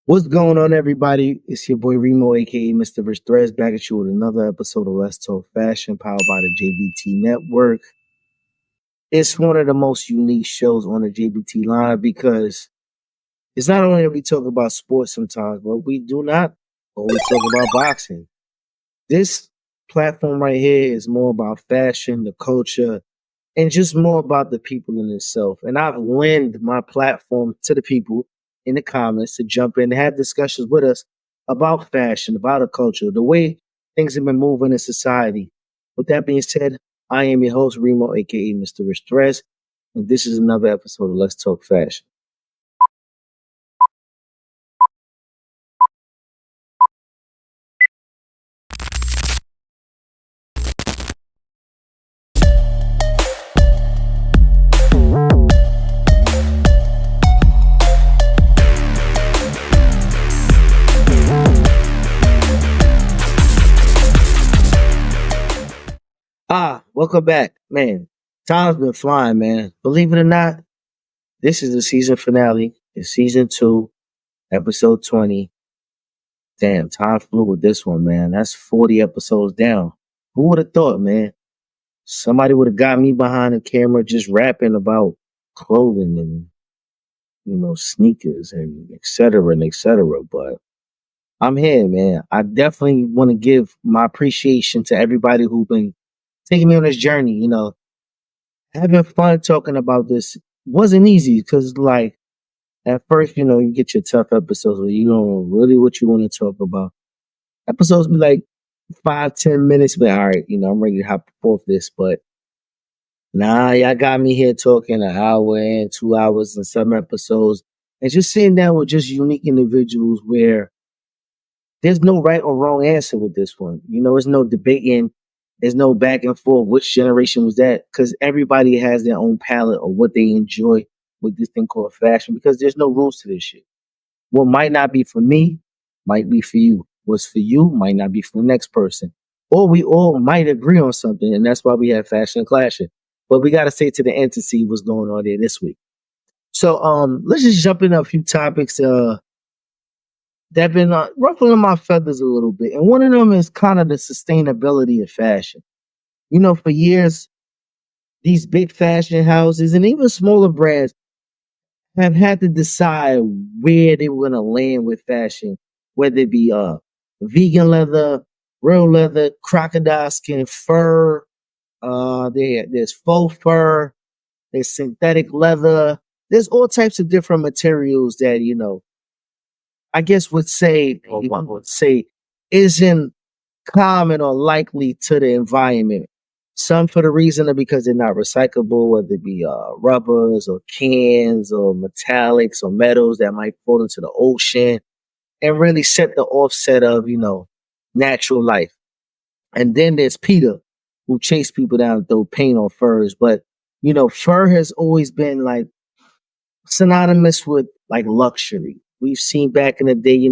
What's going on, everybody? It's your boy Reemo, aka Mr. Rich Threads, back at you with another episode of Let's Talk Fashion, powered by the JBT Network. It's one of the most unique shows on the JBT line because it's not only that we talk about sports sometimes, but we do not always talk about boxing. This platform right here is more about fashion, the culture, and just more about the people in itself. And I've lent my platform to the people in the comments to jump in and have discussions with us about fashion, about the culture, the way things have been moving in society. With that being said, I am your host, Reemo, aka Mr. Rich Threads, and this is another episode of Let's Talk Fashion. Welcome back. Man, time's been flying, man. Believe it or not, this is the season finale. It's season 2, episode 20. Damn, time flew with this one, man. That's 40 episodes down. Who would have thought, man? Somebody would have got me behind the camera just rapping about clothing and, sneakers and et cetera and et cetera. But I'm here, man. I definitely want to give my appreciation to everybody who's been taking me on this journey, having fun talking about this wasn't easy because, like, at first, you get your tough episodes where you don't know really what you want to talk about. Episodes be like 5, 10 minutes, but all right, I'm ready to hop off this. But nah, y'all got me here talking an hour and 2 hours and some episodes, and just sitting down with just unique individuals where there's no right or wrong answer with this one. There's no debating, there's no back and forth. Which generation was that? Because everybody has their own palette or what they enjoy with this thing called fashion. Because there's no rules to this shit. What might not be for me might be for you. What's for you might not be for the next person. Or we all might agree on something, and that's why we have fashion clashing. But we got to stay to the end to see what's going on there this week. So let's just jump in a few topics that have been ruffling my feathers a little bit. And one of them is kind of the sustainability of fashion. For years, these big fashion houses and even smaller brands have had to decide where they were going to land with fashion, whether it be vegan leather, real leather, crocodile skin, fur. There's faux fur, there's synthetic leather. There's all types of different materials that I guess one would say isn't common or likely to the environment. Some for the reason of because they're not recyclable, whether it be rubbers or cans or metallics or metals that might fall into the ocean and really set the offset of, natural life. And then there's Peter, who chase people down and throw paint on furs. But, fur has always been like synonymous with like luxury. We've seen back in the day,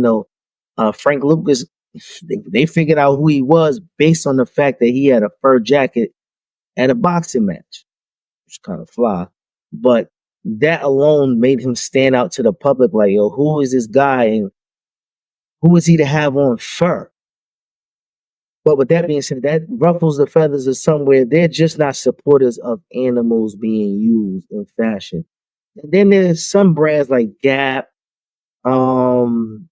Frank Lucas, they figured out who he was based on the fact that he had a fur jacket at a boxing match, which is kind of fly. But that alone made him stand out to the public like, yo, who is this guy and who is he to have on fur? But with that being said, that ruffles the feathers of somewhere. They're just not supporters of animals being used in fashion. And then there's some brands like Gap. Um,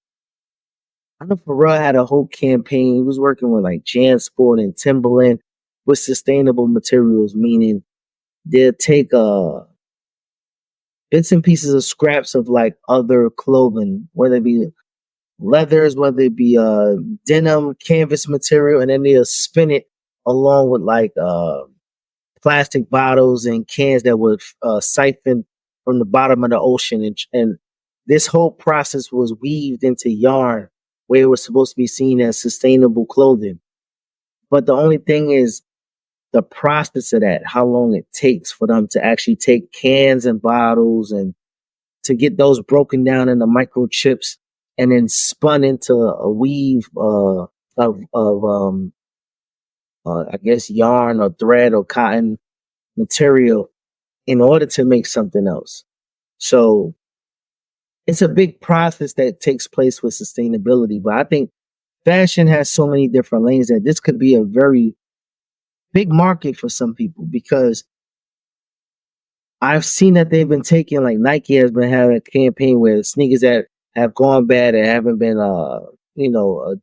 I know Pharrell had a whole campaign. He was working with like JanSport and Timberland with sustainable materials, meaning they'll take bits and pieces of scraps of like other clothing, whether it be leathers, whether it be denim, canvas material, and then they'll spin it along with like plastic bottles and cans that would siphon from the bottom of the ocean. And this whole process was weaved into yarn where it was supposed to be seen as sustainable clothing. But the only thing is the process of that, how long it takes for them to actually take cans and bottles and to get those broken down into microchips and then spun into a weave of I guess yarn or thread or cotton material in order to make something else. So it's a big process that takes place with sustainability. But I think fashion has so many different lanes that this could be a very big market for some people because I've seen that they've been taking like Nike has been having a campaign where sneakers that have gone bad and haven't been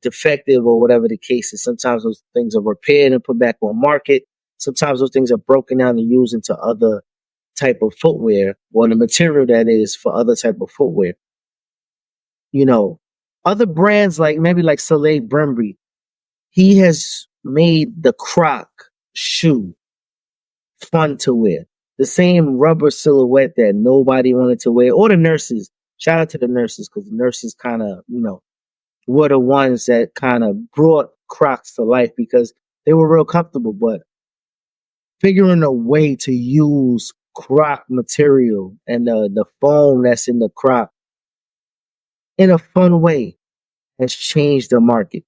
defective or whatever the case is. Sometimes those things are repaired and put back on market. Sometimes those things are broken down and used into other type of footwear or the material that is for other type of footwear. You know, other brands like maybe like Soleil Bremby, he has made the Croc shoe fun to wear. The same rubber silhouette that nobody wanted to wear, or the nurses. Shout out to the nurses because the nurses kind of, were the ones that kind of brought Crocs to life because they were real comfortable. But figuring a way to use Croc material and the foam that's in the Croc in a fun way has changed the market.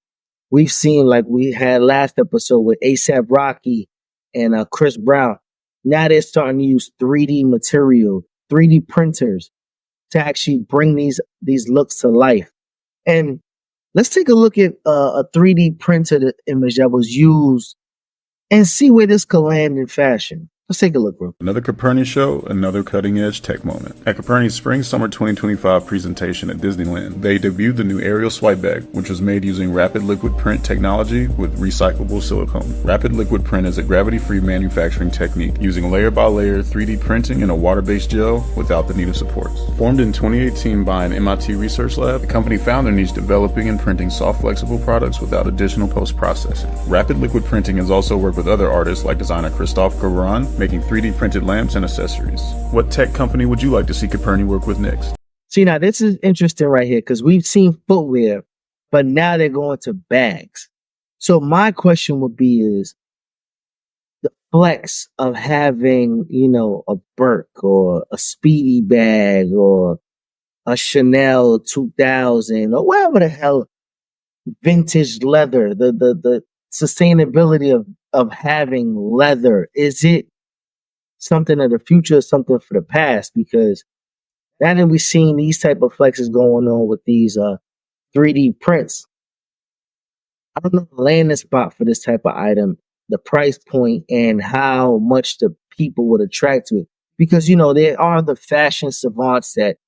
We've seen, like we had last episode with ASAP Rocky and Chris Brown. Now they're starting to use 3D material, 3D printers to actually bring these looks to life. And let's take a look at a 3D printed image that was used and see where this could land in fashion. Let's take a look, bro. Another Coperni show, another cutting-edge tech moment. At Coperni's Spring-Summer 2025 presentation at Disneyland, they debuted the new Ariel Swipe Bag, which was made using rapid liquid print technology with recyclable silicone. Rapid liquid print is a gravity-free manufacturing technique using layer-by-layer 3D printing in a water-based gel without the need of supports. Formed in 2018 by an MIT research lab, the company found their niche developing and printing soft, flexible products without additional post-processing. Rapid liquid printing has also worked with other artists like designer Christophe Caron, making 3D printed lamps and accessories. What tech company would you like to see Coperni work with next? See, now this is interesting right here because we've seen footwear, but now they're going to bags. So my question would be is the flex of having, a Burke or a Speedy bag or a Chanel 2000 or whatever the hell, vintage leather, the sustainability of having leather. Is it something of the future, something for the past? Because now that we've seen these type of flexes going on with these 3D prints, I don't know the landing spot for this type of item, the price point, and how much the people would attract to it. Because there are the fashion savants that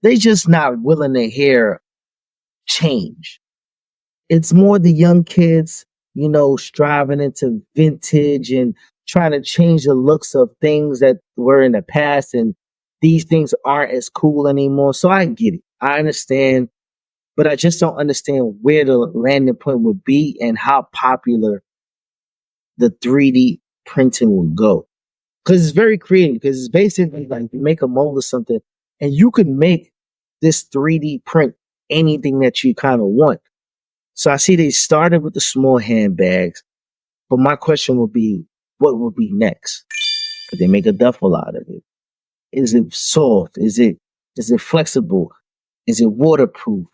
they just not willing to hear change. It's more the young kids, striving into vintage and trying to change the looks of things that were in the past, and these things aren't as cool anymore. So I get it. I understand, but I just don't understand where the landing point would be and how popular the 3D printing will go. Because it's very creative, because it's basically like you make a mold of something and you can make this 3D print anything that you kind of want. So I see they started with the small handbags, but my question would be, what would be next? Could they make a duffel out of it? Is it soft? Is it flexible? Is it waterproof?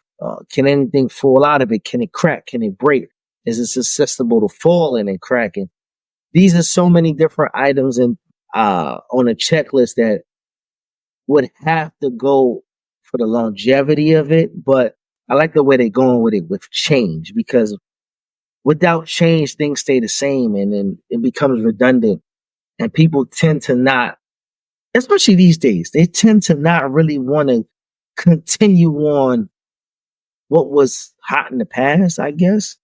Can anything fall out of it? Can it crack? Can it break? Is it susceptible to falling and cracking? These are so many different items and on a checklist that would have to go for the longevity of it, but I like the way they're going with it with change, because without change, things stay the same and then it becomes redundant. And people tend to not, especially these days, they tend to not really want to continue on what was hot in the past, I guess.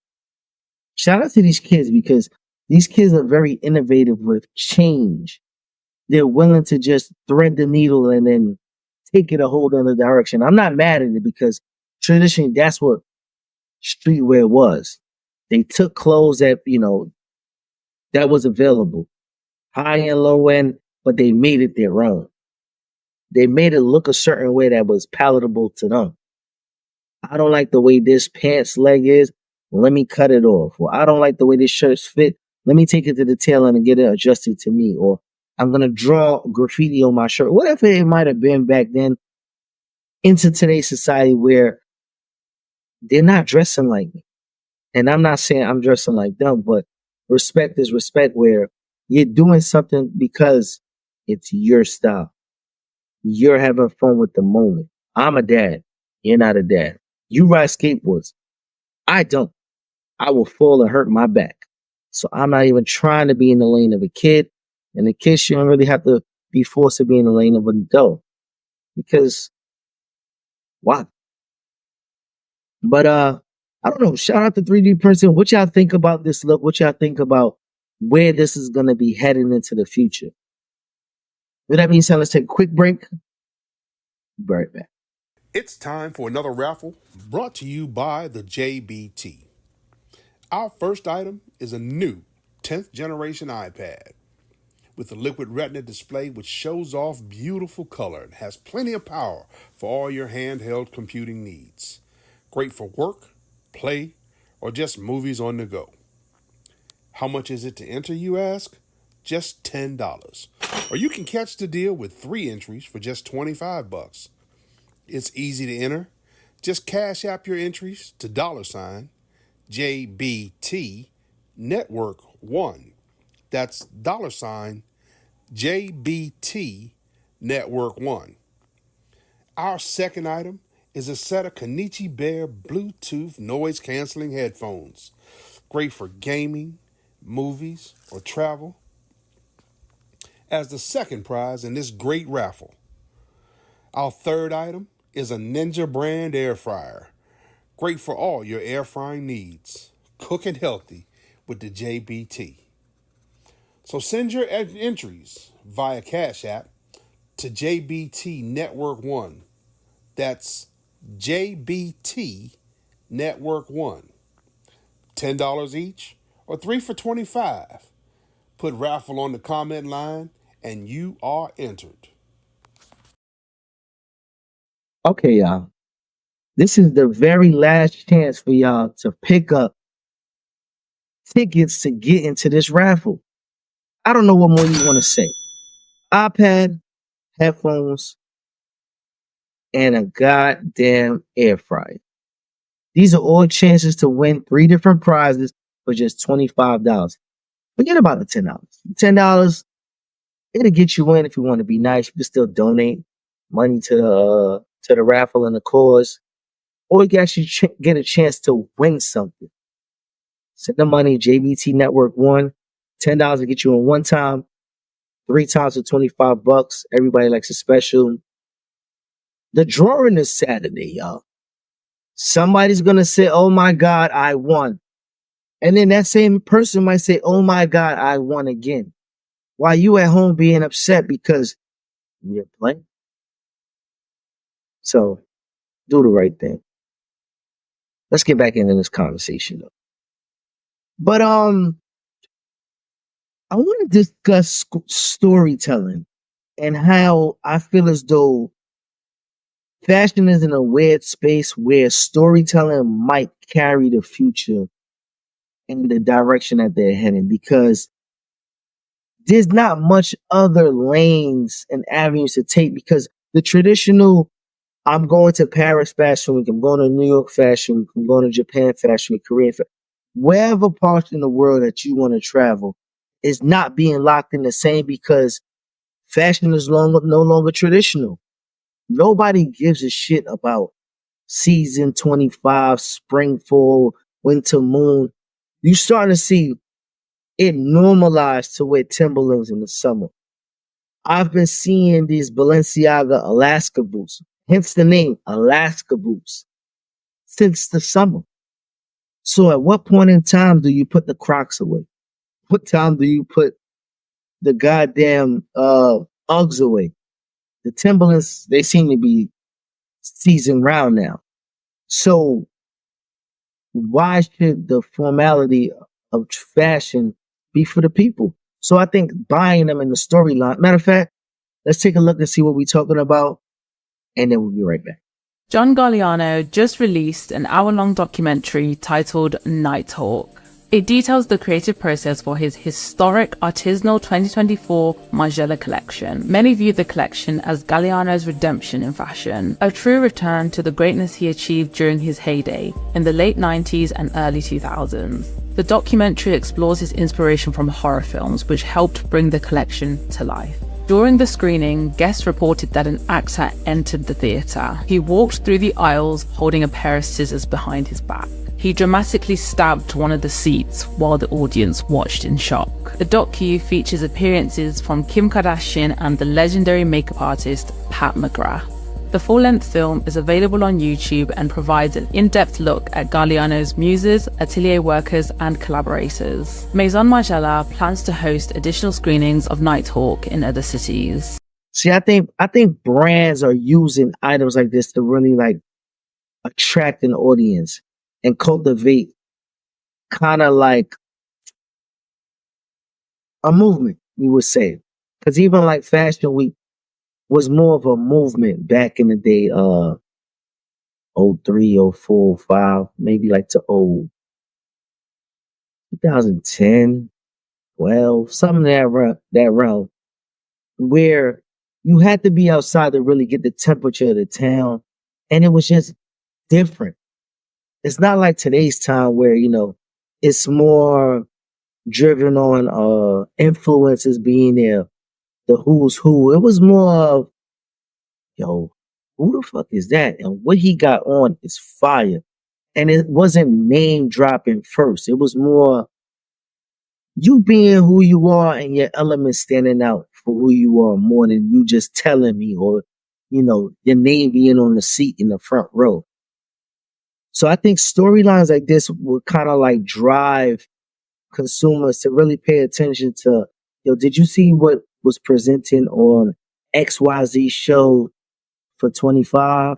Shout out to these kids because these kids are very innovative with change. They're willing to just thread the needle and then take it a whole other direction. I'm not mad at it because traditionally that's what streetwear was. They took clothes that, that was available, high and low end, but they made it their own. They made it look a certain way that was palatable to them. I don't like the way this pants leg is. Let me cut it off. Or I don't like the way this shirt's fit. Let me take it to the tailor and get it adjusted to me. Or I'm going to draw graffiti on my shirt. Whatever it might have been back then, into today's society where they're not dressing like me. And I'm not saying I'm dressing like them, but respect is respect, where you're doing something because it's your style. You're having fun with the moment. I'm a dad. You're not a dad. You ride skateboards. I don't. I will fall and hurt my back. So I'm not even trying to be in the lane of a kid. And the kid shouldn't really have to be forced to be in the lane of an adult. Because why? But I don't know. Shout out to 3D printing. What y'all think about this look? What y'all think about where this is gonna be heading into the future? With that being said, let's take a quick break. Be right back. It's time for another raffle brought to you by the JBT. Our first item is a new 10th generation iPad with a liquid retina display which shows off beautiful color and has plenty of power for all your handheld computing needs. Great for work, play, or just movies on the go. How much is it to enter, you ask? Just $10. Or you can catch the deal with 3 entries for just $25. It's easy to enter. Just cash app your entries to $JBT Network 1. That's $JBT Network 1. Our second item is a set of Kenichi Bear Bluetooth noise canceling headphones. Great for gaming, movies, or travel. As the second prize in this great raffle. Our third item is a Ninja brand air fryer. Great for all your air frying needs. Cooking healthy with the JBT. So send your entries via Cash App to JBT Network 1. That's JBT Network 1. $10 each or 3 for $25. Put raffle on the comment line and you are entered. Okay, y'all. This is the very last chance for y'all to pick up tickets to get into this raffle. I don't know what more you want to say. iPad, headphones, and a goddamn air fryer. These are all chances to win 3 different prizes for just $25. Forget about the $10. $10, it'll get you in if you want to be nice. You can still donate money to the raffle and the cause. Or you can actually get a chance to win something. Send the money, JBT Network 1. $10 to get you in one time. 3 times for $25. Everybody likes a special. The drawing is Saturday, y'all. Somebody's going to say, oh my God, I won. And then that same person might say, oh my God, I won again. While you at home being upset because you're playing. So, do the right thing. Let's get back into this conversation though. But I want to discuss storytelling and how I feel as though fashion is in a weird space where storytelling might carry the future in the direction that they're heading, because there's not much other lanes and avenues to take, because the traditional, I'm going to Paris Fashion Week, I'm going to New York Fashion Week, I'm going to Japan Fashion Week, Korean Fashion, wherever part in the world that you want to travel is not being locked in the same, because fashion is no longer traditional. Nobody gives a shit about season 25, spring, fall, winter, moon. You're starting to see it normalized to wear Timberlands in the summer. I've been seeing these Balenciaga Alaska boots, hence the name Alaska boots, since the summer. So at what point in time do you put the Crocs away? What time do you put the goddamn Uggs away? The Timberlands, they seem to be season round now. So why should the formality of fashion be for the people? So I think buying them in the storyline. Matter of fact, let's take a look and see what we're talking about, and then we'll be right back. John Galliano just released an hour-long documentary titled Nighthawk. It details the creative process for his historic artisanal 2024 Margiela collection. Many view the collection as Galliano's redemption in fashion, a true return to the greatness he achieved during his heyday in the late 90s and early 2000s. The documentary explores his inspiration from horror films, which helped bring the collection to life. During the screening, guests reported that an actor entered the theatre. He walked through the aisles holding a pair of scissors behind his back. He dramatically stabbed one of the seats while the audience watched in shock. The docu features appearances from Kim Kardashian and the legendary makeup artist Pat McGrath. The full-length film is available on YouTube and provides an in-depth look at Galliano's muses, atelier workers, and collaborators. Maison Margiela plans to host additional screenings of Nighthawk in other cities. See, I think brands are using items like this to really like attract an audience and cultivate kind of like a movement, we would say. Because even like Fashion Week was more of a movement back in the day, 03, 04, 05, maybe like to 2010, 12, something that realm, where you had to be outside to really get the temperature of the town. And it was just different. It's not like today's time where, it's more driven on influences being there, the who's who. It was more of, yo, who the fuck is that? And what he got on is fire. And it wasn't name dropping first. It was more you being who you are and your element standing out for who you are more than you just telling me or, your name being on the seat in the front row. So I think storylines like this will kind of like drive consumers to really pay attention to, did you see what was presented on XYZ show for 25?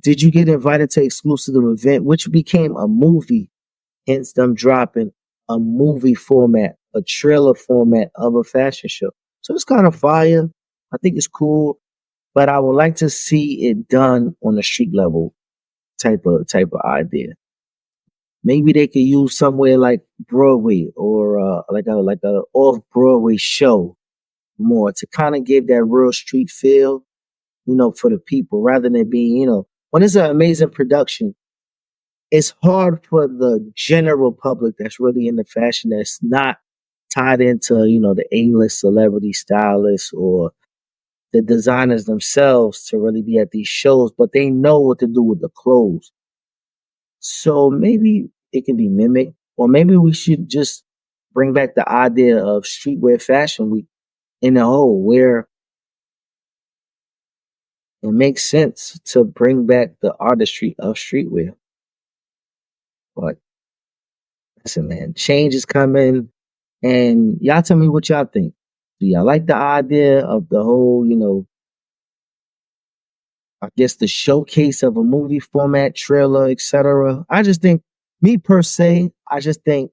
Did you get invited to exclusive event, which became a movie, hence them dropping a movie format, a trailer format of a fashion show. So it's kind of fire. I think it's cool, but I would like to see it done on a street level type of idea. Maybe they could use somewhere like Broadway or like a off Broadway show more to kind of give that real street feel, for the people rather than being, when it's an amazing production, it's hard for the general public that's really into fashion that's not tied into, the A-list celebrity stylists or the designers themselves to really be at these shows, but they know what to do with the clothes. So maybe it can be mimicked, or maybe we should just bring back the idea of Streetwear Fashion Week in a whole, where it makes sense to bring back the artistry of streetwear. But listen, man, change is coming, and y'all tell me what y'all think. Do y'all like the idea of the whole, I guess the showcase of a movie format, trailer, etc.? I just think, me per se, I just think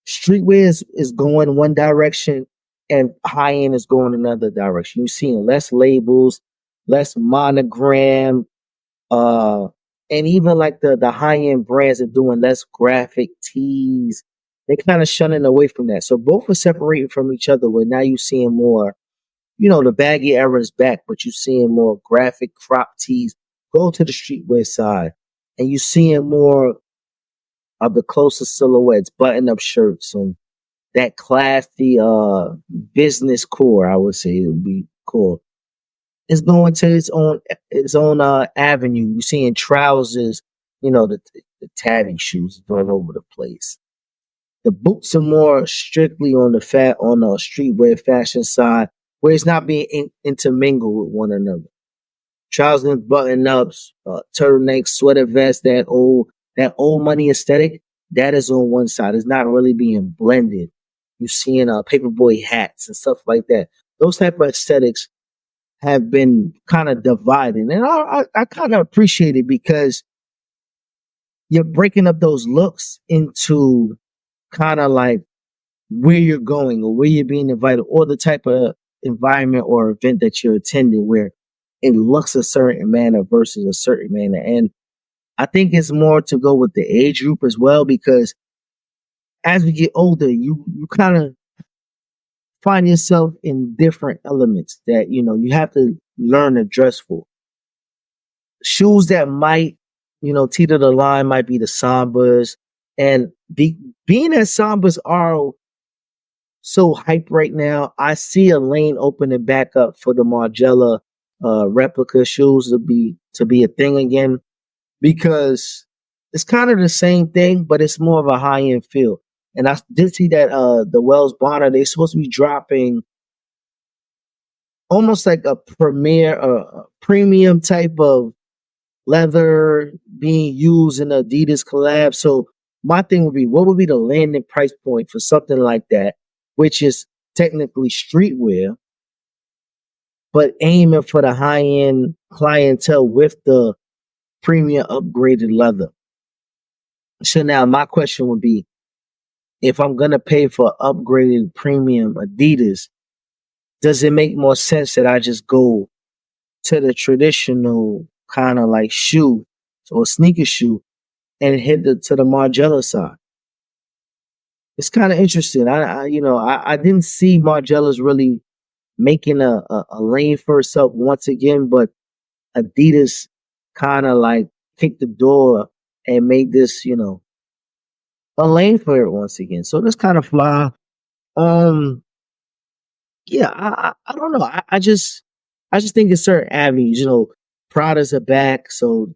streetwear is going one direction and high end is going another direction. You're seeing less labels, less monogram, and even like the high end brands are doing less graphic tees. They kind of shunning away from that. So both are separating from each other. Where now you're seeing more, the baggy era is back, but you're seeing more graphic crop tees go to the streetwear side, and you're seeing more of the closer silhouettes, button up shirts, and that classy business core. I would say it would be cool. It's going to its own avenue. You're seeing trousers, the tatting shoes all over the place. The boots are more strictly on the streetwear fashion side, where it's not being intermingled with one another. Trousers, button ups, turtlenecks, sweater vests, that old money aesthetic, that is on one side. It's not really being blended. You're seeing paperboy hats and stuff like that. Those type of aesthetics have been kind of divided, and I kind of appreciate it because you're breaking up those looks into kind of like where you're going or where you're being invited or the type of environment or event that you're attending where it looks a certain manner versus a certain manner. And I think it's more to go with the age group as well, because as we get older, you kind of find yourself in different elements that, you have to learn to dress for. Shoes that might, teeter the line might be the Sambas. And being that Sambas are so hype right now. I see a lane opening back up for the Margiela replica shoes to be a thing again because it's kind of the same thing, but it's more of a high end feel. And I did see that the Wells Bonner, they're supposed to be dropping almost like a premier, premium type of leather being used in Adidas collab. So my thing would be, what would be the landing price point for something like that, which is technically streetwear, but aiming for the high end clientele with the premium upgraded leather. So now my question would be, if I'm gonna pay for upgraded premium Adidas, does it make more sense that I just go to the traditional kind of like shoe or sneaker shoe and hit to the Margiela side? It's kind of interesting. I didn't see Margiela's really making a lane for herself once again, but Adidas kind of like kicked the door and made this, a lane for it once again. So that's kind of fly. Um, yeah, I don't know. I just think in certain avenues, Prada's are back, so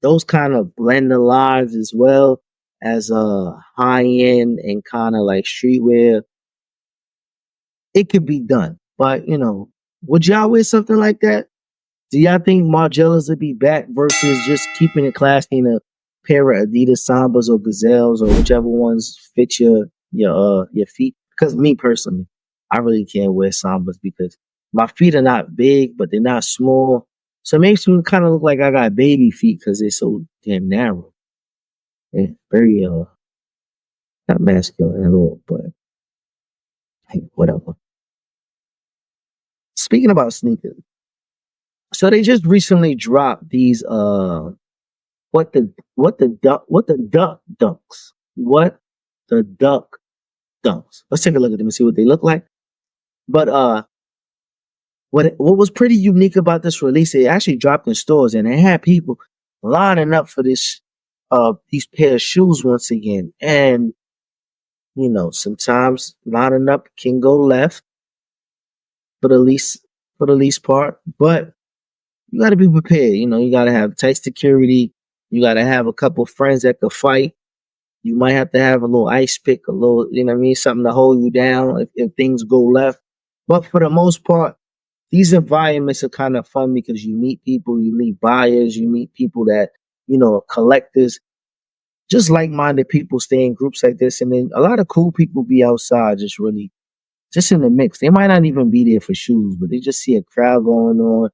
those kind of blend the lines as well as high end and kind of like streetwear. It could be done, but would y'all wear something like that? Do y'all think Margielas would be back versus just keeping it classy in a pair of Adidas Sambas or Gazelles or whichever ones fit your feet? Because me personally, I really can't wear Sambas because my feet are not big, but they're not small. So it makes me kind of look like I got baby feet because they're so damn narrow. And very not masculine at all, but hey, whatever. Speaking about sneakers, so they just recently dropped these what the duck dunks. What the duck dunks. Let's take a look at them and see what they look like. But what was pretty unique about this release, it actually dropped in stores and they had people lining up for these pair of shoes once again. And sometimes lining up can go left for the least part, but you got to be prepared. You got to have tight security. You got to have a couple friends that could fight. You might have to have a little ice pick, a little, what I mean, something to hold you down if things go left. But for the most part, these environments are kind of fun because you meet people, you meet buyers, you meet people that, are collectors, just like-minded people stay in groups like this. And then a lot of cool people be outside just in the mix. They might not even be there for shoes, but they just see a crowd going on.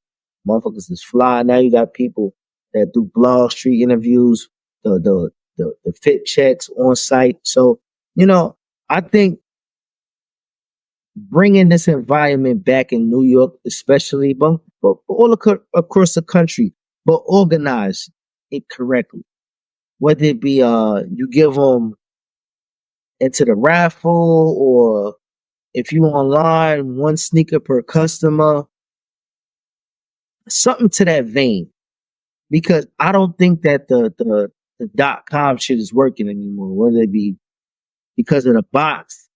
Motherfuckers is fly. Now you got people that do blog street interviews, the fit checks on site. So, I think bringing this environment back in New York, especially, but all across the country, but organize it correctly. Whether it be you give them into the raffle, or if you online, one sneaker per customer, something to that vein. Because I don't think that the .com shit is working anymore. Whether it be because of the bots,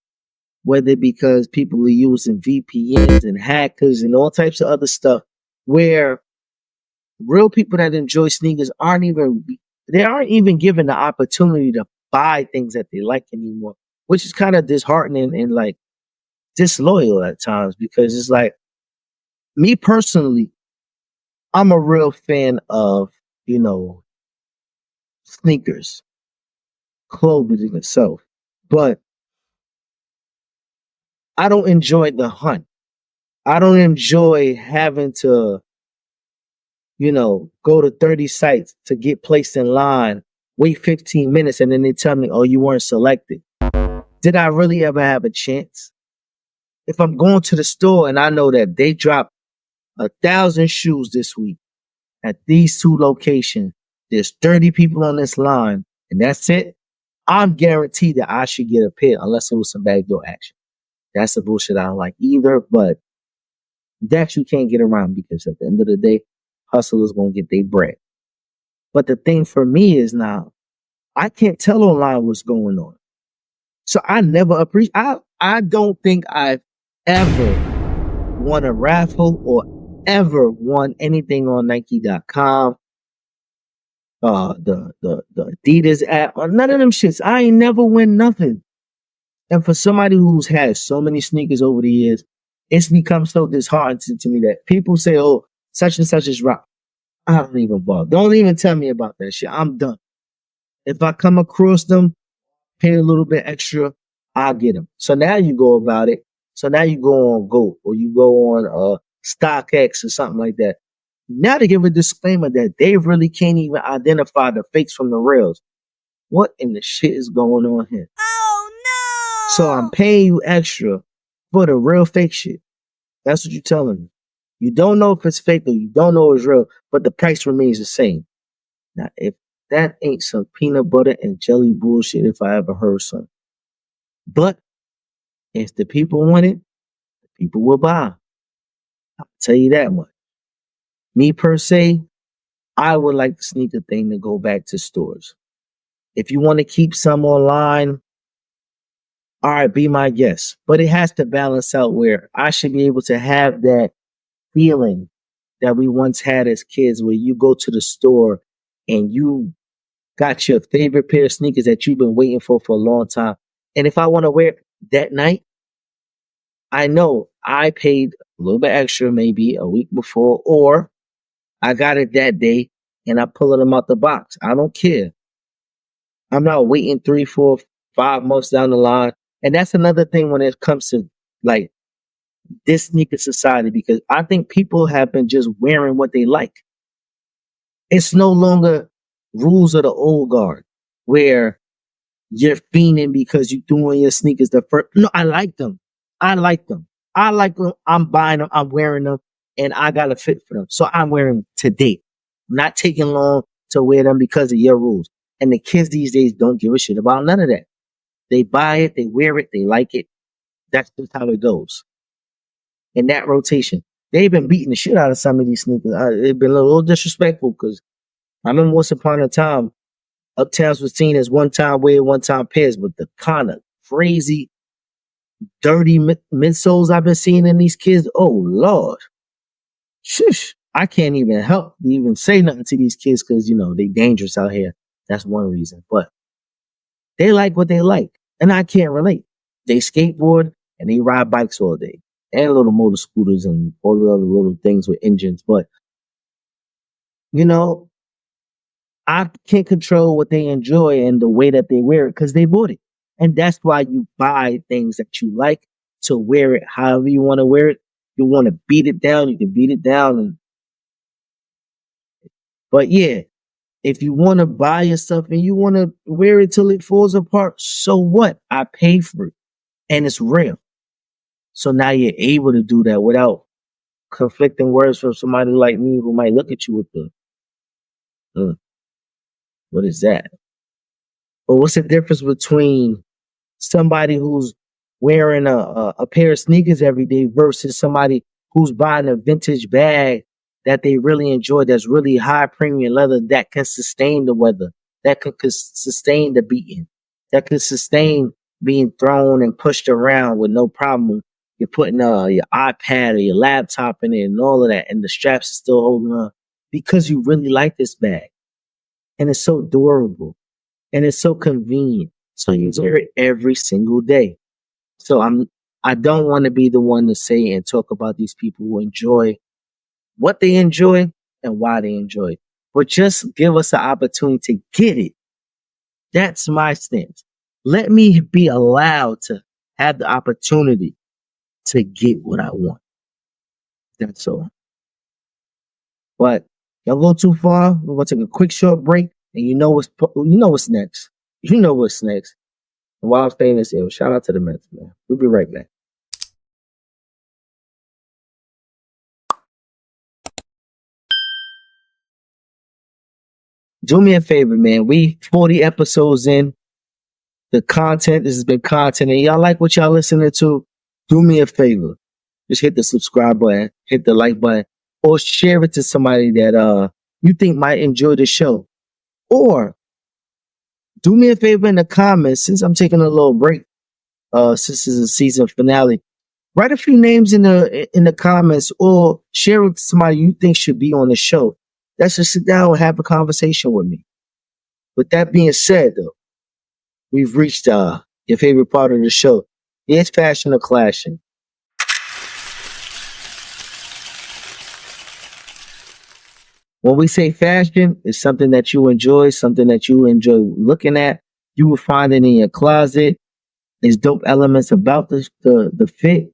whether it because people are using VPNs and hackers and all types of other stuff, where real people that enjoy sneakers aren't even given the opportunity to buy things that they like anymore, which is kind of disheartening and like disloyal at times. Because it's like, me personally, I'm a real fan of sneakers, clothing itself, but I don't enjoy the hunt. I don't enjoy having to go to 30 sites to get placed in line, wait 15 minutes, and then they tell me, oh, you weren't selected. Did I really ever have a chance? If I'm going to the store and I know that they dropped 1,000 shoes this week at these two locations, there's 30 people on this line, and that's it, I'm guaranteed that I should get a pair unless it was some backdoor action. That's the bullshit I don't like either, but that you can't get around because at the end of the day, hustlers gonna get their bread. But the thing for me is now, I can't tell online what's going on. So I never appreciate, I don't think I've ever won a raffle or ever won anything on Nike.com, the Adidas app, or none of them shits. I ain't never win nothing. And for somebody who's had so many sneakers over the years, it's become so disheartening to me that people say, "Oh, such and such is rock." I don't even bother. Don't even tell me about that shit. I'm done. If I come across them, pay a little bit extra, I'll get them. So now you go about it. So now you go on GOAT or you go on StockX or something like that. Now they give a disclaimer that they really can't even identify the fakes from the reals. What in the shit is going on here? Oh no! So I'm paying you extra for the real fake shit. That's what you're telling me. You don't know if it's fake or you don't know it's real, but the price remains the same. Now, if that ain't some peanut butter and jelly bullshit, if I ever heard some. But if the people want it, the people will buy. I'll tell you that much. Me per se, I would like the sneaker thing to go back to stores. If you want to keep some online, all right, be my guest. But it has to balance out where I should be able to have that feeling that we once had as kids where you go to the store and you got your favorite pair of sneakers that you've been waiting for a long time. And if I want to wear it that night, I know I paid a little bit extra, maybe a week before, or I got it that day and I'm pulling them out the box. I don't care. I'm not waiting 3, 4, 5 months down the line. And that's another thing when it comes to like this sneaker society, because I think people have been just wearing what they like. It's no longer rules of the old guard where you're fiending because you're doing your sneakers the first. No, I like them. I like them. I like them. I'm buying them. I'm wearing them. And I got a fit for them. So I'm wearing them today. I'm not taking long to wear them because of your rules. And the kids these days don't give a shit about none of that. They buy it. They wear it. They like it. That's just how it goes. In that rotation. They've been beating the shit out of some of these sneakers. It's been a little disrespectful because I remember once upon a time, Uptowns was seen as one-time wear, one-time pairs, but the kind of crazy, dirty midsoles I've been seeing in these kids, oh Lord, shush! I can't even help to even say nothing to these kids because they dangerous out here. That's one reason, but they like what they like, and I can't relate. They skateboard and they ride bikes all day, and little motor scooters and all the other little things with engines, but I can't control what they enjoy and the way that they wear it because they bought it. And that's why you buy things that you like to wear it however you want to wear it. You want to beat it down, you can beat it down. But yeah, if you want to buy your stuff and you want to wear it till it falls apart, so what? I paid for it and it's real. So now you're able to do that without conflicting words from somebody like me who might look at you with the, what is that? But what's the difference between somebody who's wearing a pair of sneakers every day versus somebody who's buying a vintage bag that they really enjoy, that's really high premium leather, that can sustain the weather, that can sustain the beating, that can sustain being thrown and pushed around with no problem. You're putting your iPad or your laptop in it and all of that, and the straps are still holding on because you really like this bag. And it's so durable. And it's so convenient. So you wear it every single day. So I don't want to be the one to say and talk about these people who enjoy what they enjoy and why they enjoy it. But just give us an opportunity to get it. That's my stance. Let me be allowed to have the opportunity to get what I want. That's all. But y'all go too far. We're gonna take a quick short break, and you know what's next. You know what's next. And while I'm staying this, shout out to the Mets, man. We'll be right back. Do me a favor, man. We 40 episodes in. The content, this has been content, and y'all like what y'all listening to, do me a favor. Just hit the subscribe button, hit the like button, or share it to somebody that you think might enjoy the show. Or do me a favor in the comments, since I'm taking a little break, since it's a season finale. Write a few names in the comments or share with somebody you think should be on the show. Let's just sit down and have a conversation with me. With that being said, though, we've reached your favorite part of the show. It's fashion or clashing. When we say fashion, it's something that you enjoy, something that you enjoy looking at. You will find it in your closet. There's dope elements about the fit,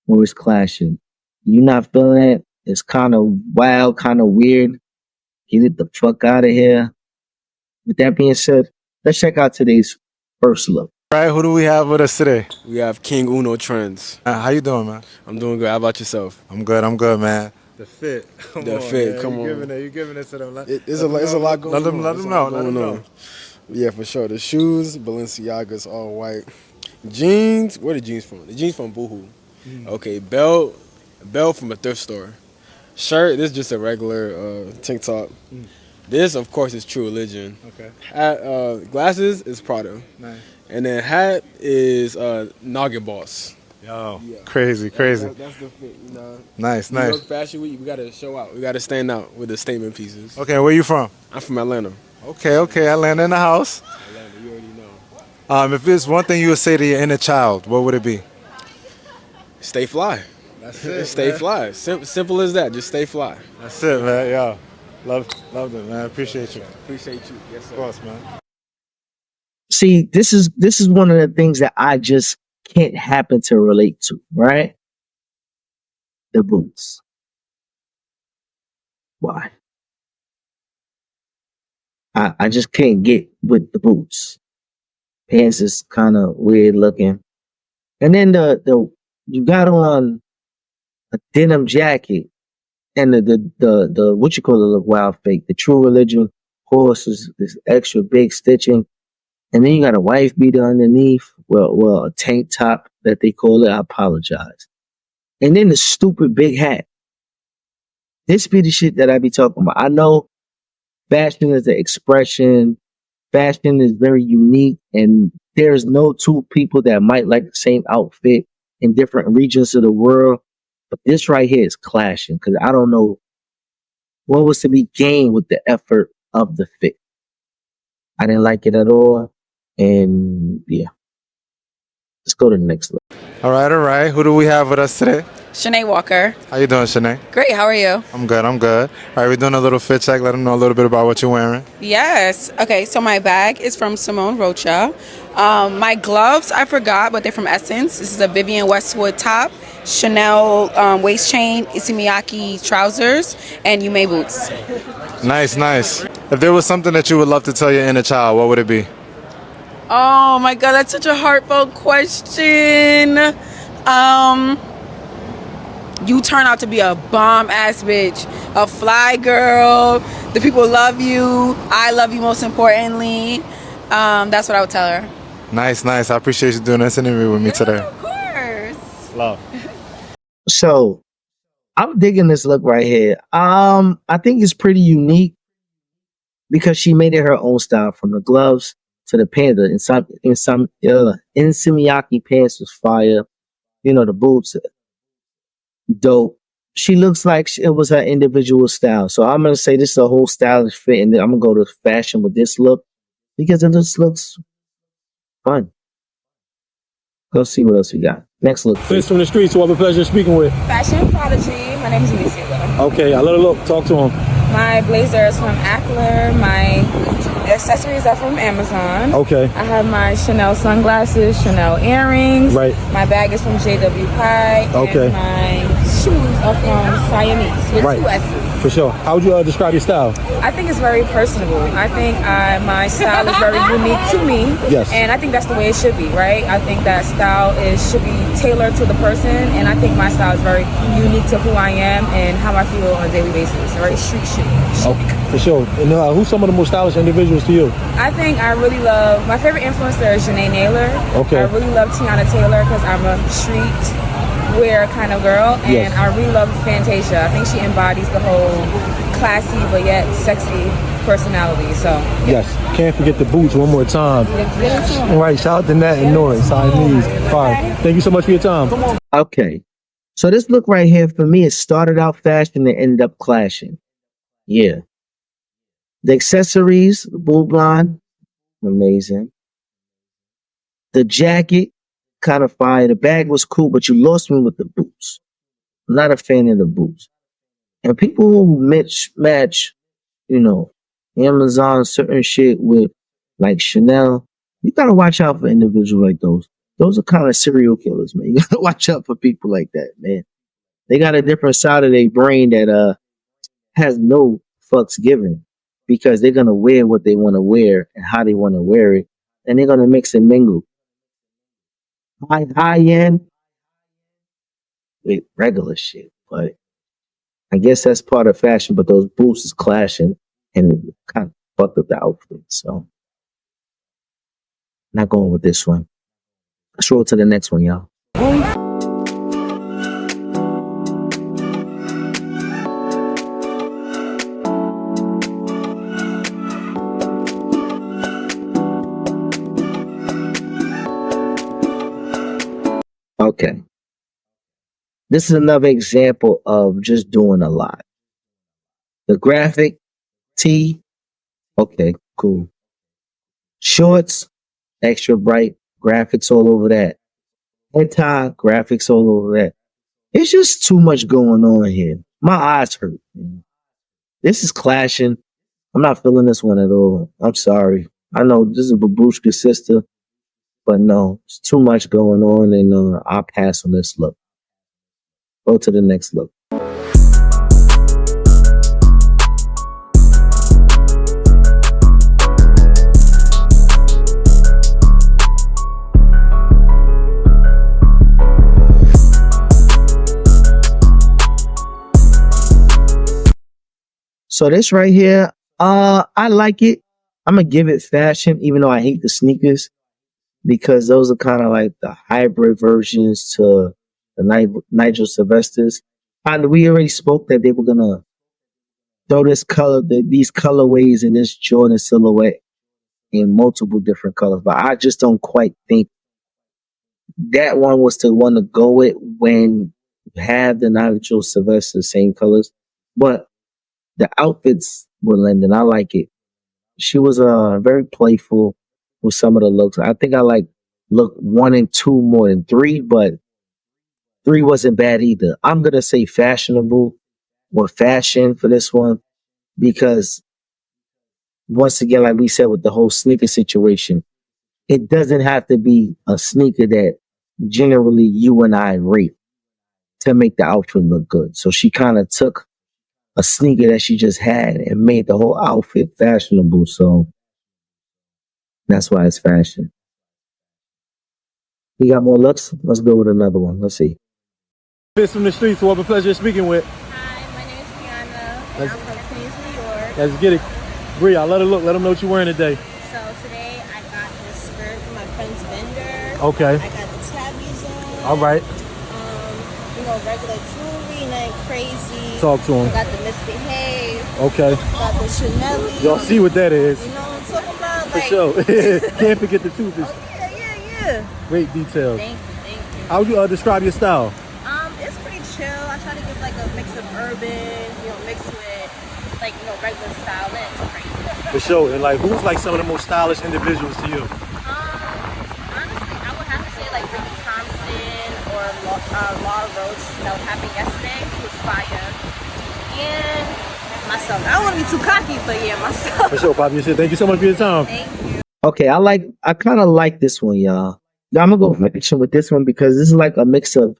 or it's clashing. You're not feeling it. It's kind of wild, kind of weird. Get it the fuck out of here. With that being said, let's check out today's first look. All right, who do we have with us today? We have King Uno Trends. How you doing, man? I'm doing good. How about yourself? I'm good, man. The fit. Come on, You giving it to them. It's a lot going on. Let them know. Yeah, for sure. The shoes, Balenciagas, all white. Jeans, where the jeans from? The jeans from Boohoo. Okay, belt from a thrift store. Shirt, this is just a regular tank top. This, of course, is True Religion. Okay. Hat, glasses is Prada. Nice. And then hat is Noggin Boss. Yo, Yeah. crazy. That's the fit, you know. Nice. New York Fashion Week, we gotta show out. We gotta stand out with the statement pieces. Okay, where you from? I'm from Atlanta. Okay, Atlanta in the house. Atlanta, you already know. If it's one thing you would say to your inner child, what would it be? Stay fly. That's it. Stay fly. Simple as that. Just stay fly. That's it, man. Yo, love it, man. Appreciate you. Appreciate you. Yes, sir. Of course, man. See, this is one of the things that I just can't happen to relate to, right? The boots. Why? I just can't get with the boots. Pants is kind of weird looking. And then the you got on a denim jacket and the what you call it look wild fake. The True Religion horse is this extra big stitching. And then you got a wife beater underneath. Well, a tank top that they call it. I apologize. And then the stupid big hat. This be the shit that I be talking about. I know fashion is an expression. Fashion is very unique. And there's no two people that might like the same outfit in different regions of the world. But this right here is clashing because I don't know what was to be gained with the effort of the fit. I didn't like it at all. And yeah, let's go to the next look. All right. Who do we have with us today? Shanae Walker. How you doing, Shanae? Great, how are you? I'm good. All right, we're doing a little fit check. Let them know a little bit about what you're wearing. Yes. Okay, so my bag is from Simone Rocha. My gloves, I forgot, but they're from Essence. This is a Vivienne Westwood top, Chanel waist chain, Issey Miyake trousers, and Yume boots. Nice. If there was something that you would love to tell your inner child, what would it be? Oh my God, that's such a heartfelt question. You turn out to be a bomb-ass bitch, a fly girl. The people love you. I love you most importantly. That's what I would tell her. Nice. I appreciate you doing this interview with me today. Of course. Love. So I'm digging this look right here. I think it's pretty unique because she made it her own style, from the gloves to the pants. Issey Miyake pants was fire. You know, the boots, dope. She looks like it was her individual style. So I'm going to say this is a whole stylish fit, and then I'm going to go to fashion with this look because it just looks fun. Go see what else we got. Next look. Fits from the streets, who I have a pleasure speaking with. Fashion prodigy. My name is Denise. Okay, I let her look. Talk to him. My blazer is from Ackler. My accessories are from Amazon. Okay. I have my Chanel sunglasses, Chanel earrings. Right. My bag is from JW Pie. Okay. And my shoes are from Siamese with Right. 2 S's. For sure. How would you describe your style? I think it's very personable. I think my style is very unique to me. Yes. And I think that's the way it should be, right? I think that style should be tailored to the person. And I think my style is very unique to who I am and how I feel on a daily basis. Very street chic. Okay, for sure. And who's some of the most stylish individuals to you? I think I really love, my favorite influencer is Janae Naylor. Okay. I really love Tiana Taylor because I'm a streetwear kind of girl. And Yes. I really love Fantasia. I think she embodies the whole classy but yet sexy personality. So Yes. Can't forget the boots one more time. All right. Shout out to Nat and Noise. Siamese. Fine. Thank you so much for your time. Okay. So this look right here for me, it started out fashion and ended up clashing. Yeah. The accessories, boob line, amazing. The jacket, kind of fire. The bag was cool, but you lost me with the boots. I'm not a fan of the boots. And people who match, you know, Amazon certain shit with like Chanel, you gotta watch out for individuals like those. Those are kind of serial killers, man. You gotta watch out for people like that, man. They got a different side of their brain that has no fucks given because they're gonna wear what they want to wear and how they want to wear it, and they're gonna mix and mingle. High end with regular shit, but I guess that's part of fashion. But those boots is clashing and it kind of fucked up the outfit. So not going with this one. Let's roll to the next one, y'all. Okay. This is another example of just doing a lot. The graphic tee, okay, cool. Shorts, extra bright graphics all over that. Head tie, graphics all over that. It's just too much going on here. My eyes hurt, man. This is clashing. I'm not feeling this one at all. I'm sorry. I know this is Babushka's sister, but no, it's too much going on, and I'll pass on this look. Go to the next look. So this right here, I like it. I'm gonna give it fashion, even though I hate the sneakers, because those are kind of like the hybrid versions to the Nigel Sylvesters. And we already spoke that they were gonna throw these colorways in this Jordan silhouette in multiple different colors, but I just don't quite think that one was the one to go with when you have the Nigel Sylvester same colors. But the outfits were lending. I like it. She was very playful with some of the looks. I think I like look 1 and 2 more than 3, but 3 wasn't bad either. I'm gonna say fashionable or fashion for this one because once again, like we said with the whole sneaker situation, it doesn't have to be a sneaker that generally you and I rate to make the outfit look good. So she kind of took a sneaker that she just had and made the whole outfit fashionable. So that's why it's fashion. We got more looks. Let's go with another one. Let's see. Fist from the streets. What a pleasure speaking with. Hi, my name is Tiana, and I'm from Queens, New York. Let's get it. Bree, I let her look. Let them know what you're wearing today. So today I got this skirt from my friend's vendor. Okay. I got the tabbies on. All right. Regular jewelry, nothing crazy. Talk to him. I got the Misbehave. Okay. Got the Chanel. Y'all see what that is. You know what I'm talking about? For sure. Can't forget the tooth. Yeah. Great details. Thank you. How would you describe your style? It's pretty chill. I try to give like a mix of urban, mixed with like, regular style. It's crazy. For sure. And like, who's like some of the most stylish individuals to you? Honestly, I would have to say like Ricky Thompson or Laura Rhodes that happened yesterday. He was fire. And myself. I don't want to be too cocky, but yeah, myself. For sure, Poppy. Thank you so much for your time. Thank you. Okay, I kind of like this one, y'all. I'm gonna go fiction with this one because this is like a mix of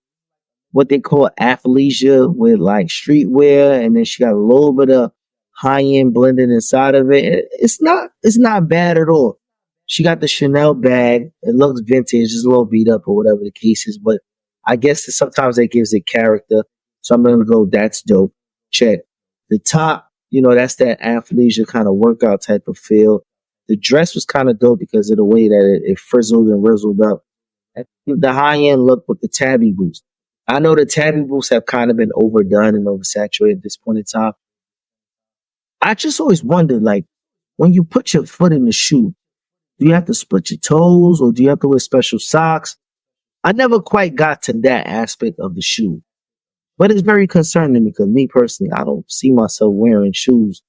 what they call athleisure with like streetwear, and then she got a little bit of high end blended inside of it. It's not bad at all. She got the Chanel bag. It looks vintage, it's a little beat up or whatever the case is, but I guess that sometimes that gives it character. So I'm gonna go, that's dope. Check. The top, that's that athleisure kind of workout type of feel. The dress was kind of dope because of the way that it frizzled and rizzled up. The high end look with the tabby boots. I know the tabby boots have kind of been overdone and oversaturated at this point in time. I just always wondered, like, when you put your foot in the shoe, do you have to split your toes or do you have to wear special socks? I never quite got to that aspect of the shoe. But it's very concerning because me personally, I don't see myself wearing shoes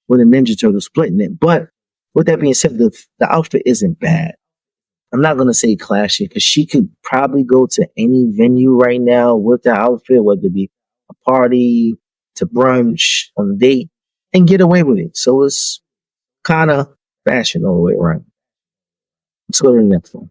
with a Ninja Turtle splitting it. But with that being said, the outfit isn't bad. I'm not going to say classy because she could probably go to any venue right now with that outfit, whether it be a party, to brunch, on a date, and get away with it. So it's kind of fashion all the way around. Let's go to the next one.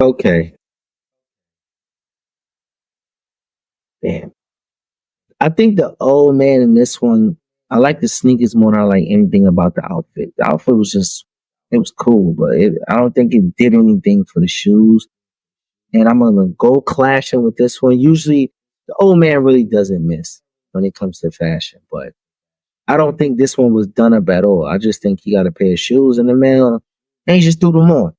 Okay. Damn. I think the old man in this one, I like the sneakers more than I like anything about the outfit. The outfit was just, it was cool, but I don't think it did anything for the shoes. And I'm going to go clashing with this one. Usually, the old man really doesn't miss when it comes to fashion, but I don't think this one was done up at all. I just think he got a pair of shoes in the mail and he just threw them on.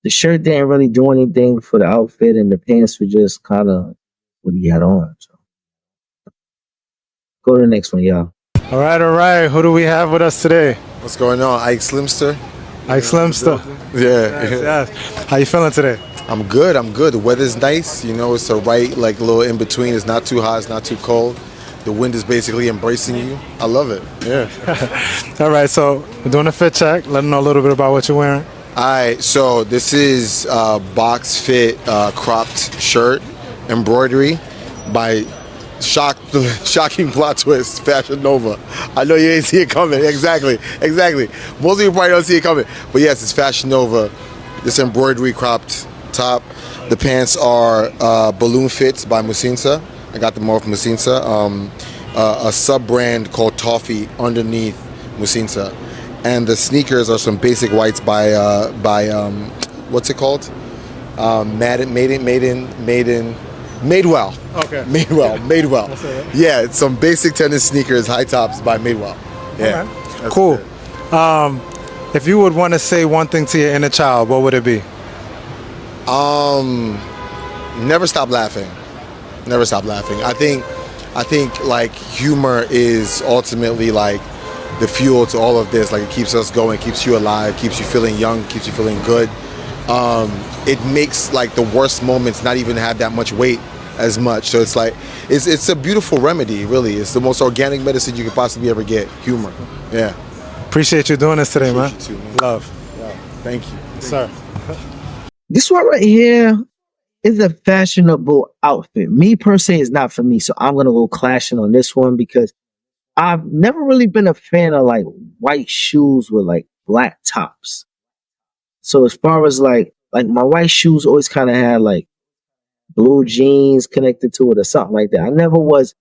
The shirt didn't really do anything for the outfit, and the pants were just kind of what he had on. So. Go to the next one, y'all. All right. Who do we have with us today? What's going on? Ike Slimster. Ike Slimster. Yeah. Yes. How you feeling today? I'm good. The weather's nice. You know, it's a right, like, little in between. It's not too hot. It's not too cold. The wind is basically embracing you. I love it. Yeah. All right. So we're doing a fit check. Let them know a little bit about what you're wearing. All right. So this is box fit cropped shirt embroidery by shocking plot twist, Fashion Nova. I know you ain't see it coming. Exactly. Most of you probably don't see it coming. But yes, it's Fashion Nova. This embroidery cropped top. The pants are balloon fits by Musinsa. I got them off Musinsa. A sub-brand called Toffee underneath Musinsa. And the sneakers are some basic whites by what's it called? Madewell. Okay. Madewell. That's it. Yeah, it's some basic tennis sneakers, high tops by Madewell. Yeah. Okay. Cool. If you would want to say one thing to your inner child, what would it be? Never stop laughing. I think like humor is ultimately like the fuel to all of this. Like it keeps us going, keeps you alive, keeps you feeling young, keeps you feeling good. It makes like the worst moments not even have that much weight as much. So it's like it's a beautiful remedy, really. It's the most organic medicine you could possibly ever get. Humor. Yeah. Appreciate you doing this today, man. You too, man. Love. Yeah. Thank you. Sir. This one right here is a fashionable outfit. Me per se is not for me, so I'm gonna go clashing on this one because I've never really been a fan of like white shoes with like black tops. So as far as like my white shoes always kind of had like blue jeans connected to it or something like that. I never was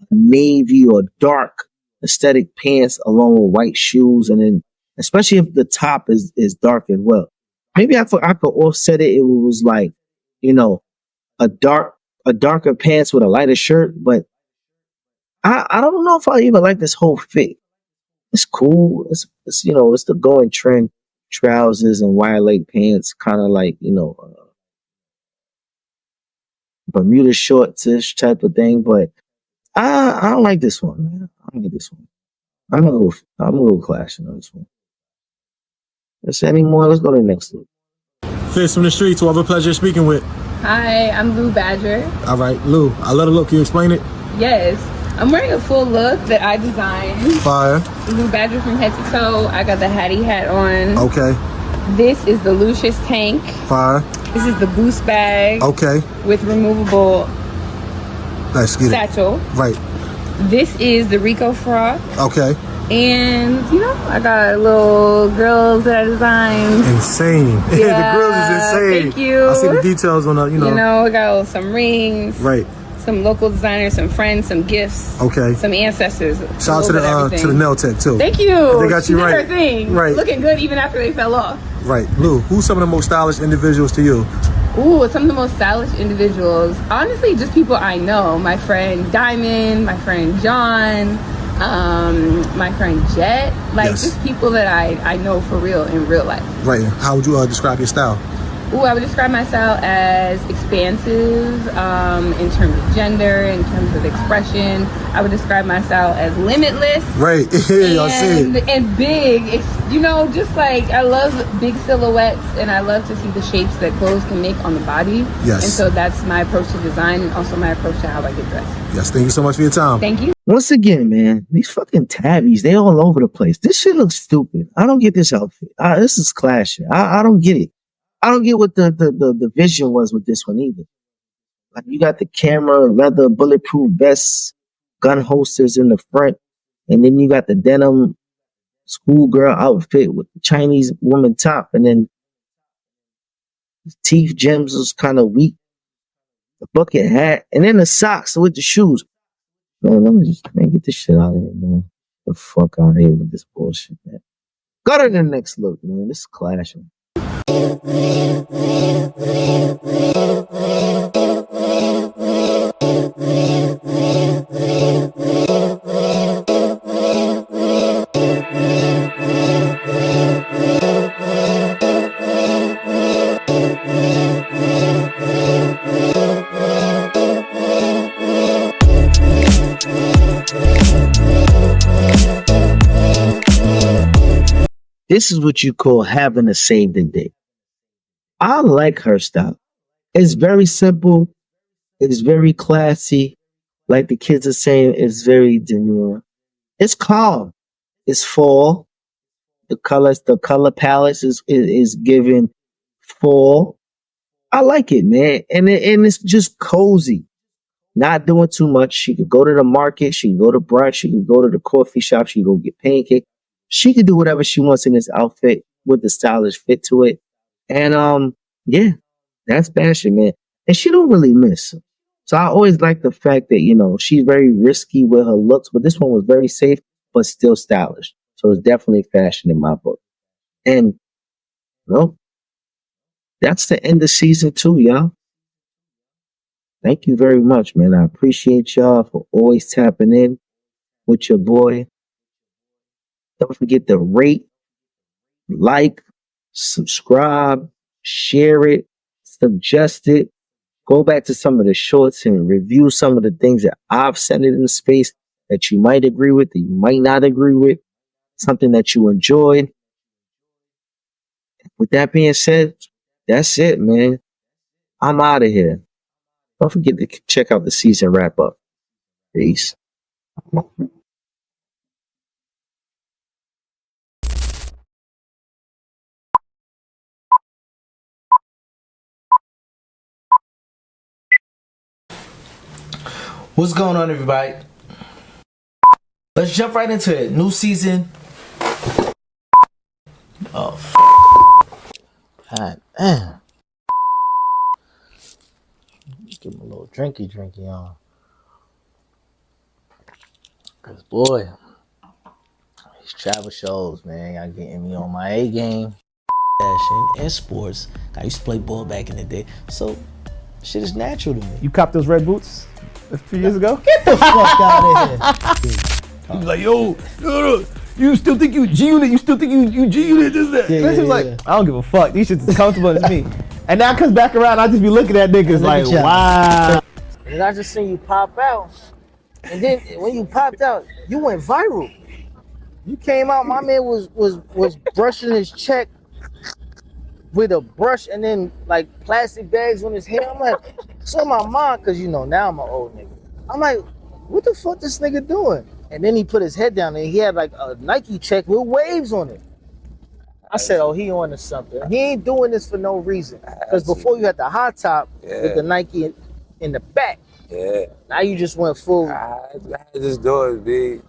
navy or dark aesthetic pants along with white shoes, and then especially if the top is dark as well. Maybe I could offset it. It was like, you know, a darker pants with a lighter shirt, but I don't know if I even like this whole fit. It's cool. It's you know, it's the going trend. Trousers and wide leg pants, kind of like, you know, Bermuda shorts-ish type of thing. But I don't like this one, man. I don't like this one. I'm a little clashing on this one. Let's any more. Let's go to the next one. Fist from the streets. Who I have a pleasure speaking with. Hi, I'm Lou Badger. All right, Lou. I love the look. Can you explain it? Yes, I'm wearing a full look that I designed. Fire. Lou Badger from head to toe. I got the Hattie hat on. Okay. This is the Lucius tank. Fire. This is the Boost bag. Okay. With removable satchel. Right. This is the Rico frock. Okay. And, you know, I got little grills that I designed. Insane. Yeah, the grills is insane. Thank you. I see the details on the, you know. You know, I got some rings. Right. Some local designers, some friends, some gifts. Okay. Some ancestors. Shout out to the nail tech too. Thank you. They got you She did right. her thing. Right. Looking good even after they fell off. Right. Lou, who's some of the most stylish individuals to you? Ooh, some of the most stylish individuals. Honestly, just people I know. My friend Diamond, my friend John, my friend Jet. Like, Yes. just people that I know for real in real life. Right. How would you describe your style? Ooh, I would describe myself as expansive in terms of gender, in terms of expression. I would describe myself as limitless. Right. Yeah, I see it. And big. You know, just like I love big silhouettes and I love to see the shapes that clothes can make on the body. Yes. And so that's my approach to design and also my approach to how I get dressed. Yes, thank you so much for your time. Thank you. Once again, man, these fucking tabbies, they all over the place. This shit looks stupid. I don't get this outfit. This is clashing. I don't get it. I don't get what the vision was with this one either. Like, you got the camera, leather, bulletproof vests, gun holsters in the front, and then you got the denim schoolgirl outfit with the Chinese woman top, and then the teeth gems was kind of weak. The bucket hat, and then the socks with the shoes. Man, let me just get this shit out of here, man. The fuck out of here with this bullshit, man. Go to the next look, man. This is clashing. This is what you call having a save the day. I like her style. It's very simple. It's very classy. Like the kids are saying, it's very demure. It's calm. It's fall. The color palette is giving fall. I like it, man. And it's just cozy. Not doing too much. She could go to the market. She could go to brunch. She could go to the coffee shop. She could go get pancake. She could do whatever she wants in this outfit with the stylish fit to it. And yeah, that's fashion, man. And she don't really miss. So I always like the fact that, you know, she's very risky with her looks, but this one was very safe, but still stylish. So it's definitely fashion in my book. And, well, that's the end of season 2, y'all. Thank you very much, man. I appreciate y'all for always tapping in with your boy. Don't forget to rate, like, subscribe, share it, suggest it. Go back to some of the shorts and review some of the things that I've said in the space that you might agree with, that you might not agree with, something that you enjoyed. With that being said, that's it, man. I'm out of here. Don't forget to check out the season wrap up. Peace. What's going on, everybody? Let's jump right into it. New season. Oh, God damn. Give him a little drinky on. Cause boy, these travel shows, man, y'all getting me on my A game. Fashion and sports. I used to play ball back in the day, so shit is natural to me. You copped those red boots a few years ago? Get the fuck out of here. He was like, yo, you still think you G-Unit? You still think you G-Unit? This, that. Yeah, He was like, yeah. I don't give a fuck. These shit's as comfortable as me. And now it comes back around, I just be looking at niggas like, wow. And I just seen you pop out. And then when you popped out, you went viral. You came out, my man was brushing his check with a brush and then like plastic bags on his hair. I'm like, so my mind, cause you know, now I'm an old nigga. I'm like, what the fuck this nigga doing? And then he put his head down and he had like a Nike check with waves on it. I said, oh, he on to something. He ain't doing this for no reason. Cause before you had the hot top with the Nike in the back. Yeah. Now you just went full. I just do it, B.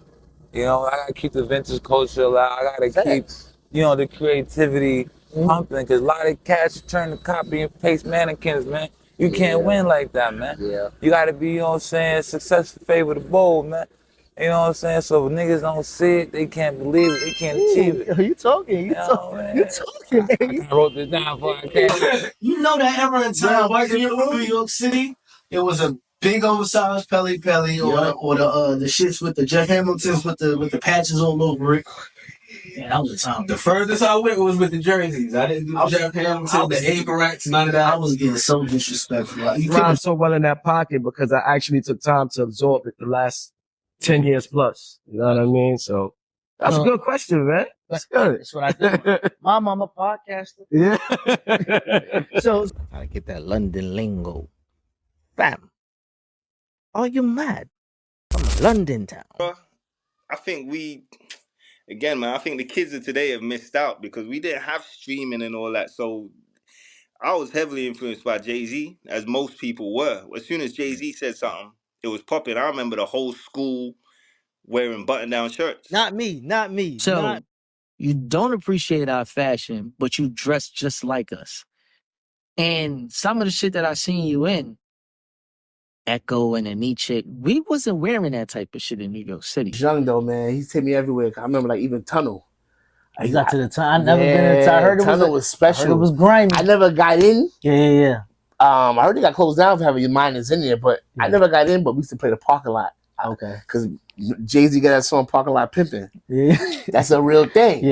You know, I gotta keep the vintage culture alive. I gotta keep, you know, the creativity pumping. Because a lot of cats turn to copy and paste mannequins, man. You can't win like that, man. Yeah. You gotta be, you know what I'm saying, success favor the bold, man. You know what I'm saying? So if niggas don't see it, they can't believe it, they can't achieve it. You talking? You talking, man. I wrote this down for I can't. You know that era in time, right? In New York City, it was a big oversized Pele Pele or the shits with the Jeff Hamiltons with the patches all over it. Yeah, that was the time. The furthest I went was with the jerseys. I didn't do the Jeff Hamilton, the Averacks, none of that. I was getting so disrespectful. You thrived so well in that pocket because I actually took time to absorb it the last 10 years plus. You know what I mean? So that's a good question, man. That's good. That's what I do. Mom, I'm a podcaster. Yeah. So I get that London lingo. Fam, are you mad? From London town. I think again, man, I think the kids of today have missed out because we didn't have streaming and all that. So I was heavily influenced by Jay-Z, as most people were. As soon as Jay-Z said something, it was popping. I remember the whole school wearing button-down shirts. Not me. So you don't appreciate our fashion, but you dress just like us. And some of the shit that I seen you in, Echo and Nietzsche, we wasn't wearing that type of shit in New York City. Young though, man. He took me everywhere. I remember like even Tunnel. You got to the time. I never been in the time. I heard it Tunnel was special. I heard it was grimy. I never got in. Yeah. I heard it got closed down for having your minors in there, but I never got in. But we used to play the parking lot. Okay. Because Jay-Z got that song "Parking Lot Pimpin'." Yeah. That's a real thing.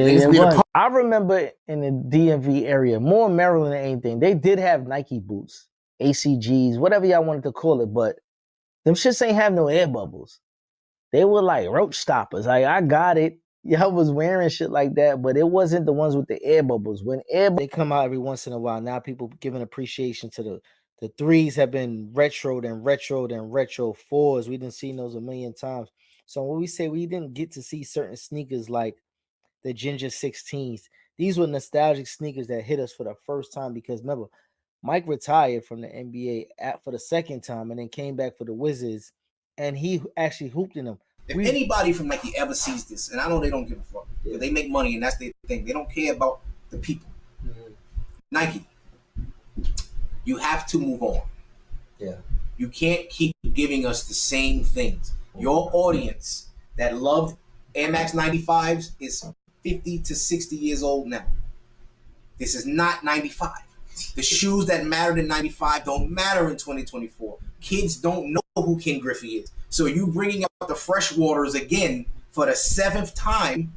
I remember in the DMV area, more in Maryland than anything, they did have Nike boots, ACGs, whatever y'all wanted to call it, but them shits ain't have no air bubbles. They were like roach stoppers. Like, I got it. Y'all was wearing shit like that, but it wasn't the ones with the air bubbles. When they come out every once in a while, now people giving appreciation to the threes have been retroed and retro fours. We didn't see those a million times. So when we say we didn't get to see certain sneakers like the Ginger 16s, these were nostalgic sneakers that hit us for the first time because remember, Mike retired from the NBA for the second time and then came back for the Wizards, and he actually hooped in them. If anybody from Nike ever sees this, and I know they don't give a fuck, but they make money and that's their thing. They don't care about the people. Nike, you have to move on. Yeah. You can't keep giving us the same things. Your audience that loved Air Max 95s is 50 to 60 years old now. This is not 95. The shoes that mattered in 95 don't matter in 2024. Kids don't know who Ken Griffey is. So you bringing out the fresh waters again for the 7th time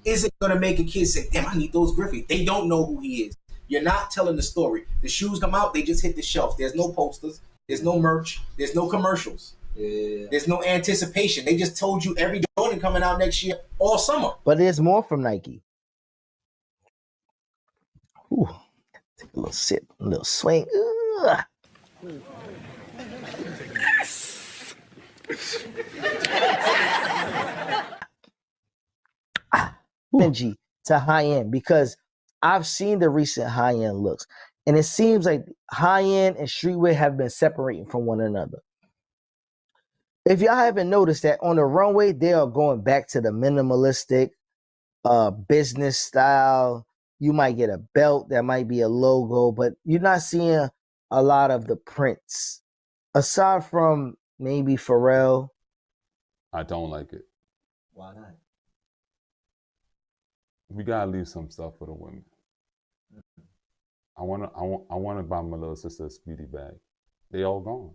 isn't going to make a kid say, damn, I need those Griffey. They don't know who he is. You're not telling the story. The shoes come out, they just hit the shelf. There's no posters. There's no merch. There's no commercials. Yeah. There's no anticipation. They just told you every Jordan coming out next year all summer. But there's more from Nike. Ooh. Take a little sip, a little swing. Ugh. Benji to high end because I've seen the recent high end looks, and it seems like high end and streetwear have been separating from one another. If y'all haven't noticed that on the runway, they are going back to the minimalistic business style. You might get a belt that might be a logo, but you're not seeing a lot of the prints. Aside from maybe Pharrell. I don't like it. Why not? We gotta leave some stuff for the women. I wanna buy my little sister a speedy bag. They all gone.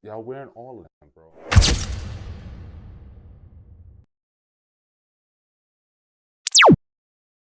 Y'all wearing all of them, bro.